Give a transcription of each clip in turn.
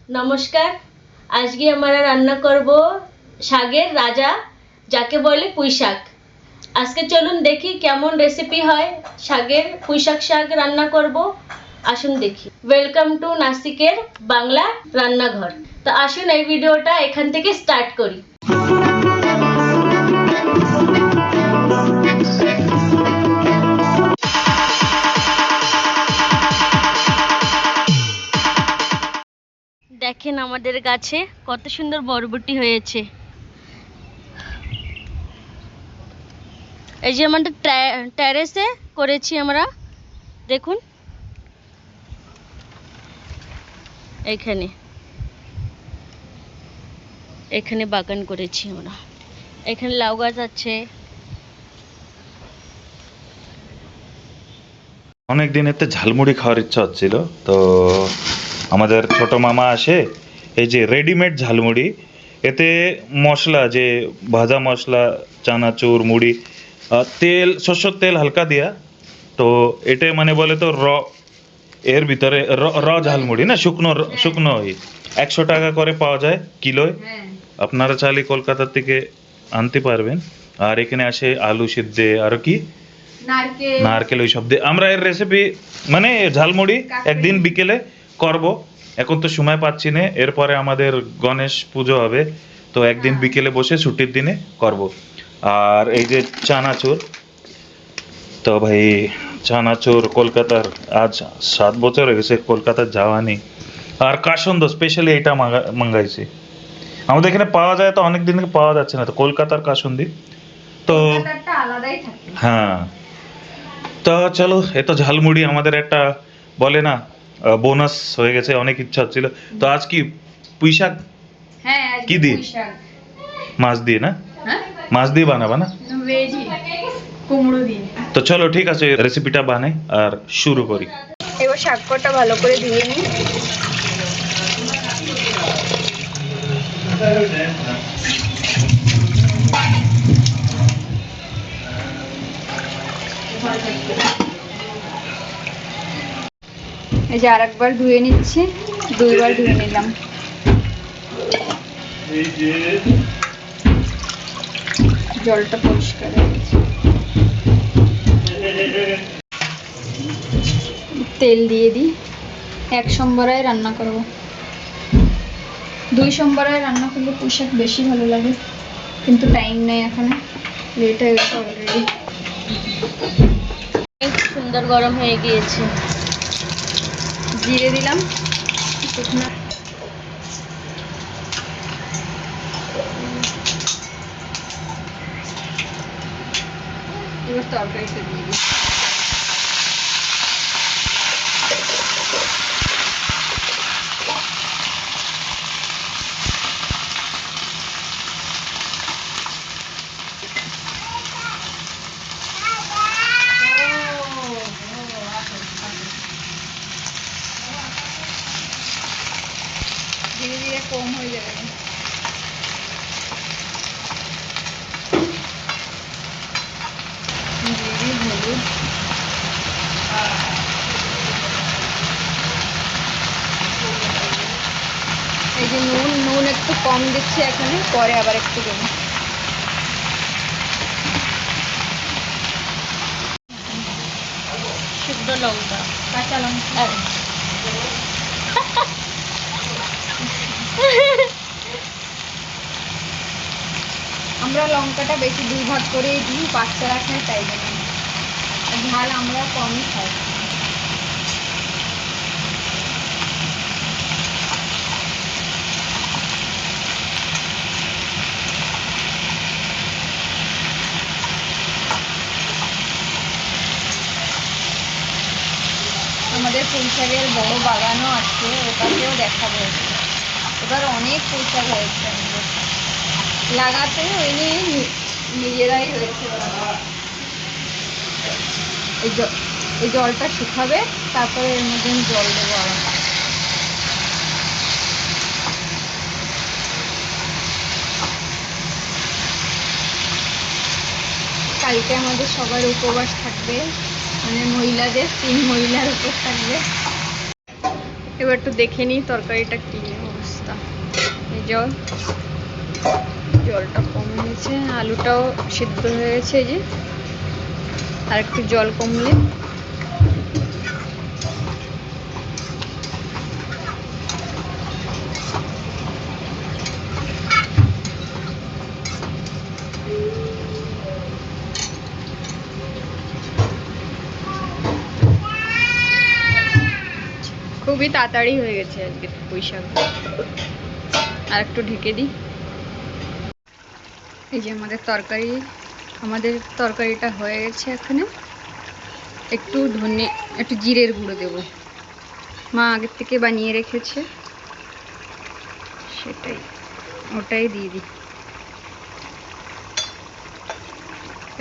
নমস্কার। আজকে আমরা রান্না করব শাকের রাজা, যাকে বলে পুঁই শাক। আজকে চলুন দেখি কেমন রেসিপি হয়। পুঁই শাক রান্না করব, আসুন দেখি। ওয়েলকাম টু নাসিকের বাংলা রান্নাঘর। তো আসুন এই ভিডিওটা এখান থেকে স্টার্ট করি। দেখেন আমাদের গাছে কত সুন্দর বরবটি হয়েছে। এই যে আমাদের টেরেসে করেছি আমরা, দেখুন এখানে এখানে বাগান করেছি আমরা। এখানে লাউ গাছ আছে। অনেক দিনেতে ঝালমুড়ি খাওয়ার ইচ্ছা হচ্ছিল, তো আমাদের ছোট মামা আসে এই যে রেডিমেড ঝালমুড়ি, এতে মশলা যে ভাজা মশলা, চানাচুর, মুড়ি, তেল, সর্ষের তেল হালকা দিয়া, তো এটা মানে বলে তো এর ভিতরে র ঝালমুড়ি না, শুকনো শুকনো 100 টাকা করে পাওয়া যায় কিলোয়। আপনারা চাইলে কলকাতা থেকে আনতে পারবেন। আর এখানে আসে আলু সিদ্ধে, আর কি নারকেল, ওই সব দিয়ে আমরা এর রেসিপি মানে ঝালমুড়ি একদিন বিকেলে করব। এখন তো সময় পাচ্ছি না, এরপরে আমাদের গণেশ পুজো হবে, তো একদিন বিকেলে বসে ছুটির দিনে করব। আর এই যে চানাচুর, তো ভাই চানাচুর কলকাতার, আজ 7 বছর হয়ে গেছে কলকাতার যাওয়া নেই। আর কাসন্দ স্পেশালি এটা মাঙ্গাইছি, আমাদের এখানে পাওয়া যায়, তো অনেক দিন থেকে পাওয়া যাচ্ছে না, তো কলকাতার কাসন্দি তো আলাদাই থাকে। হ্যাঁ, তো চলো, এ তো ঝালমুড়ি আমাদের একটা বলে না বোনাস হয়ে গেছে, অনেক ইচ্ছা হচ্ছিল। তো আজ কি পুঁই শাক? হ্যাঁ, কি দিয়ে? মাছ দিয়ে না? হ্যাঁ, মাছ দিয়ে বানাবা না? ভেজি, কুমড়ো দিয়ে। তো চলো ঠিক আছে, রেসিপিটা বানাই আর শুরু করি। এবার শাকটা ভালো করে ধুয়ে নিই। এই যে আরেকবার ধুয়ে নিচ্ছি, 2বার ধুয়ে নিলাম। জলটা পরিষ্কার হয়ে গেছে। তেল দিয়ে দিই। 1 সম্বরায় রান্না করব। 2 সম্বরায় রান্না করলে পুঁই শাক বেশি ভালো লাগে, কিন্তু টাইম নেই, এখন লেট হয়ে গেছে অলরেডি। সুন্দর গরম হয়ে গিয়েছে। জিরে দিলাম, শুকনো। এবার তরকারিটা দিয়ে দিই। ধীরে ধীরে কম হয়ে যাবে। হলুদ, এই যে নুন একটু কম দিচ্ছি এখানে, পরে আবার একটু দেবো। শুকনো লঙ্কা, কাঁচা লঙ্কা। আমরা লঙ্কাটা বেশি 2 ভাগ করেই দিই, বাচ্চারা খায় তাই জন্য। ঝাল আমরা কমই খাই। আমাদের পুঁই শাকের বড় বাগানও আছে, ওটাকেও দেখাবো। এবার অনেক পুঁই শাক হয়েছে আমাদের, লাগাতে হয়নি, নিজেরাই হয়েছে। এই জলটা শুকাবে, তারপরে এর মধ্যে আমি জল দেবো আবার। কালকে আমাদের সবার উপবাস থাকবে, মানে মহিলাদের 3 মহিলার উপর থাকবে। এবার একটু দেখে নিই তরকারিটা কি। অবস্থা। এই জলটা কমে গেছে, আলুটাও সিদ্ধ হয়ে গেছে। এই যে আর একটু জল কমলে খুবই তাড়াতাড়ি হয়ে গেছে আজকে পুঁই শাক। আর একটু ঢেকে দিই। এই যে আমাদের তরকারিটা হয়ে গেছে। এখানে একটু জিরের গুঁড়ো দেব, মা আগের থেকে বানিয়ে রেখেছে, ওটাই দিয়ে দিই।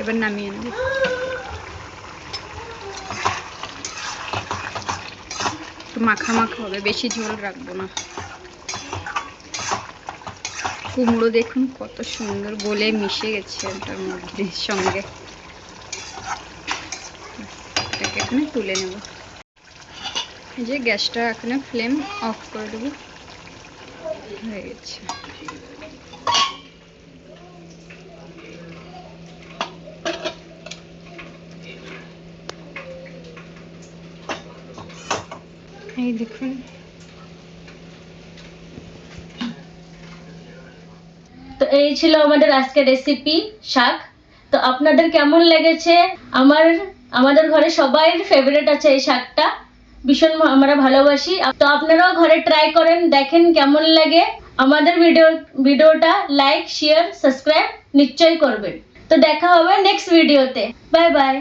এবার নামিয়ে নেব। একটু মাখা হবে, বেশি ঝোল রাখবো না। কুমড়ো দেখুন কত সুন্দর গলে মিশে গেছে ওটার মধ্যে সঙ্গে। এটাকে এখানে তুলে নেব। এই যে গ্যাসটা এখানে ফ্লেম অফ করে দেবো। হয়ে গেছে। এই দেখুন, তো এই ছিল আমাদের আজকের রেসিপি শাক। তো আপনাদের কেমন লেগেছে? আমাদের ঘরে সবাইয়ের ফেভারিট আছে এই শাকটা, ভীষণ আমরা ভালোবাসি। তো আপনারাও ঘরে ট্রাই করেন, দেখেন কেমন লাগে। আমাদের ভিডিওটা লাইক, শেয়ার, সাবস্ক্রাইব নিশ্চয়ই করবেন। তো দেখা হবে নেক্সট ভিডিওতে। Bye bye.